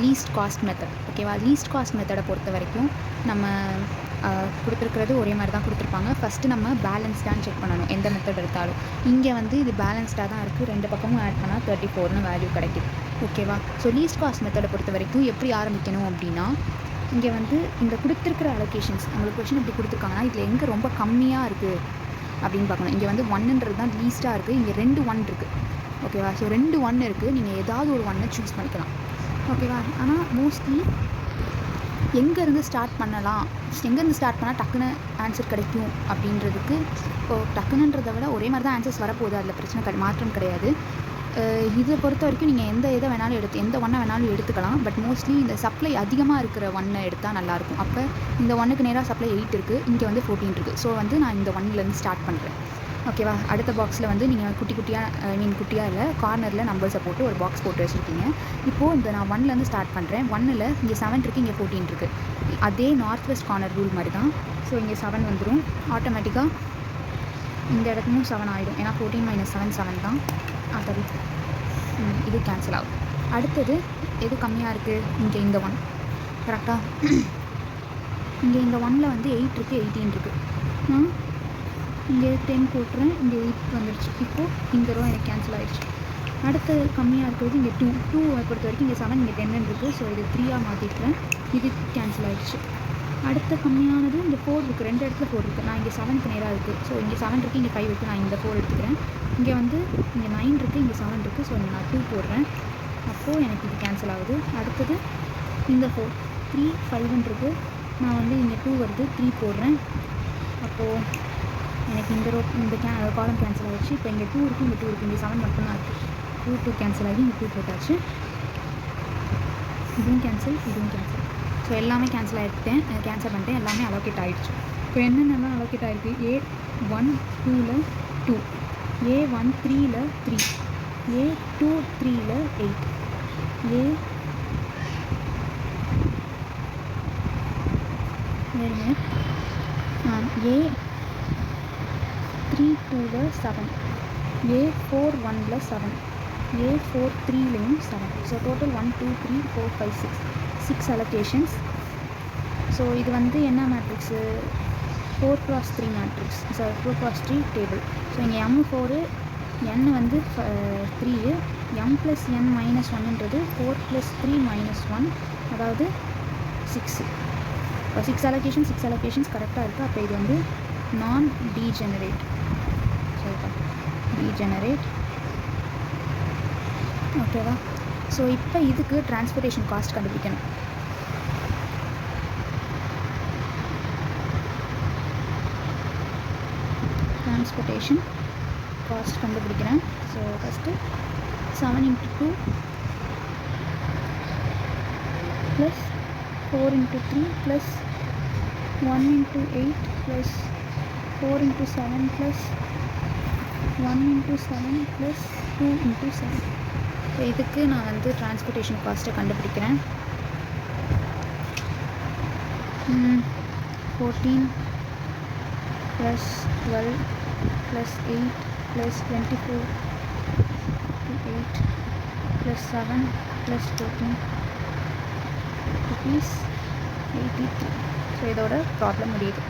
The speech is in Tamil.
Least cost method. ஓகேவா? லீஸ்ட் காஸ்ட் மெத்தடை பொறுத்த வரைக்கும் நம்ம கொடுத்துருக்கிறது ஒரே மாதிரி தான் கொடுத்துருப்பாங்க. ஃபஸ்ட்டு நம்ம பேலன்ஸ்டான்னு செக் பண்ணணும் எந்த மெத்தட் எடுத்தாலும். இங்கே வந்து இது பேலன்ஸ்டாக தான் இருக்குது, ரெண்டு பக்கமும் ஆட் பண்ணால் 34னு வேல்யூ கிடைக்குது. ஓகேவா? ஸோ லீஸ்ட் காஸ்ட் மெத்தடை பொறுத்த வரைக்கும் எப்படி ஆரம்பிக்கணும் அப்படின்னா, இங்கே வந்து இந்த கொடுத்துருக்கிற அலோகேஷன்ஸ் நம்மளுக்கு கொஷின் எப்படி கொடுத்துருக்காங்கன்னா இதில் எங்கே ரொம்ப கம்மியாக இருக்குது அப்படின்னு பார்க்கணும். இங்கே வந்து 1ன்றது தான் லீஸ்ட்டாக இருக்குது, இங்கே 2 1 இருக்குது. ஓகேவா? ஸோ 2 1 இருக்குது, நீங்கள் ஏதாவது ஒரு 1 சூஸ் பண்ணிக்கலாம். ஓகேவா? ஆனால் மோஸ்ட்லி எங்கேருந்து ஸ்டார்ட் பண்ணலாம், எங்கேருந்து ஸ்டார்ட் பண்ணால் டக்குன்னு ஆன்சர் கிடைக்கும் அப்படின்றதுக்கு, இப்போது டக்குன்னுன்றதை விட ஒரே மாதிரி தான் ஆன்சர்ஸ் வரப்போகுது, அதில் பிரச்சனை மாற்றம் கிடையாது. இதை பொறுத்த வரைக்கும் நீங்கள் எந்த வேணாலும் எந்த ஒன்றை வேணாலும் எடுத்துக்கலாம். பட் மோஸ்ட்லி இந்த சப்ளை அதிகமாக இருக்கிற ஒன்றை எடுத்தால் நல்லாயிருக்கும். அப்போ இந்த ஒன்றுக்கு நேராக சப்ளை 8 இருக்குது, இங்கே வந்து 14 இருக்குது. ஸோ வந்து நான் இந்த 1லேருந்து ஸ்டார்ட் பண்ணுறேன். ஓகேவா? அடுத்த பாக்ஸில் வந்து நீங்கள் குட்டியாக இல்லை, கார்னரில் நம்பர்ஸை போட்டு ஒரு பாக்ஸ் போட்டு வச்சுருக்கீங்க. இப்போது இந்த நான் 1லேருந்து ஸ்டார்ட் பண்ணுறேன். 1ல் இங்கே 7 இருக்குது, இங்கே 14 இருக்குது. அதே நார்த் வெஸ்ட் கார்னர் ரூல் மாதிரி தான். ஸோ இங்கே 7 வந்துடும். ஆட்டோமேட்டிக்காக இந்த இடத்துலையும் 7 ஆகிடும். ஏன்னா 14 - 7 7 தான். சரி, இது கேன்சல் ஆகும். அடுத்தது எது கம்மியாக இருக்குது? இங்கே இந்த 1 கரெக்டாக. இங்கே இந்த 1ல் வந்து 8 இருக்குது, 18 இருக்குது. நான் இங்கே 10 போட்டுறேன், இங்கே 8 வந்துடுச்சு. இப்போது இந்த ரோ எனக்கு கேன்சல் ஆகிடுச்சு. அடுத்தது கம்மியாக இருக்கிறது இங்கே 2 பொறுத்த வரைக்கும் இங்கே 7 இங்கே 10 இருக்குது. ஸோ இது 3 மாற்றிட்டுறேன், இது கேன்சல் ஆகிடுச்சு. அடுத்த கம்மியானது இங்கே 4 இருக்குது, 2 இடத்துல 4 இருக்குது. நான் இங்கே 7க்கு நேராக இருக்குது. ஸோ இங்கே 7 இருக்குது, இங்கே 5 இருக்குது, நான் இந்த 4 எடுத்துக்கிறேன். இங்கே வந்து இங்கே 9 இருக்குது, இங்கே 7 இருக்குது. ஸோ இங்கே நான் 2 போடுறேன். அப்போது எனக்கு இது கேன்சல் ஆகுது. அடுத்தது இந்த 4 3 5 இருக்குது. நான் வந்து இங்கே 2 வருது, 3 போடுறேன். அப்போது எனக்கு இந்த காலம் கேன்சல் ஆகிடுச்சு. இப்போ இங்கே 2 இருக்குது, இங்கே 2 இருக்குது, இங்கே 7 மட்டும்தான் இருக்குது. 2 கேன்சல் ஆகி இங்கே 2 போட்டாச்சு. இதுவும் கேன்சல், இதுவும் கேன்சல். ஸோ எல்லாமே கேன்சல் பண்ணிட்டேன். எல்லாமே அலோகேட் ஆகிடுச்சு. இப்போ என்னென்னலாம் அலோகேட் ஆகிருக்கு? A1 2ல் 2, A1 3ல் 3, A2 3ல் 8, A3 2ல் 7, A4 1ல் 7, A4 3லையும் 7. So total 1 2 3 4 5 6 allocations. So இது வந்து என்ன matrix? 4x3 matrix. So 4x3 table. So இங்கே M4 n வந்து 3, m + n - 1ன்றது 4 + 3 - 1, அதாவது 6. இப்போ 6 அலோகேஷன்ஸ் கரெக்டாக இருக்குது. அப்போ இது வந்து நான் டீஜெனரேட். சரிப்பா, டீஜெனரேட். ஓகேவா? ஸோ இப்போ இதுக்கு டிரான்ஸ்போர்ட்டேஷன் காஸ்ட் கண்டுபிடிக்கணும். டிரான்ஸ்போர்ட்டேஷன் காஸ்ட் கண்டுபிடிக்கிறேன். So first 7 × 2 + 4 × 3 + 1 × 8 + 4 × 7 + 1 × 7 + 2 × 7. ஸோ இதுக்கு நான் வந்து டிரான்ஸ்போர்ட்டேஷன் காஸ்ட்டை கண்டுபிடிக்கிறேன். 14 + 12 + 8 + 24 + 8 + 7 + 14 rupees 83. ஸோ இதோட ப்ராப்ளம் முடியுது.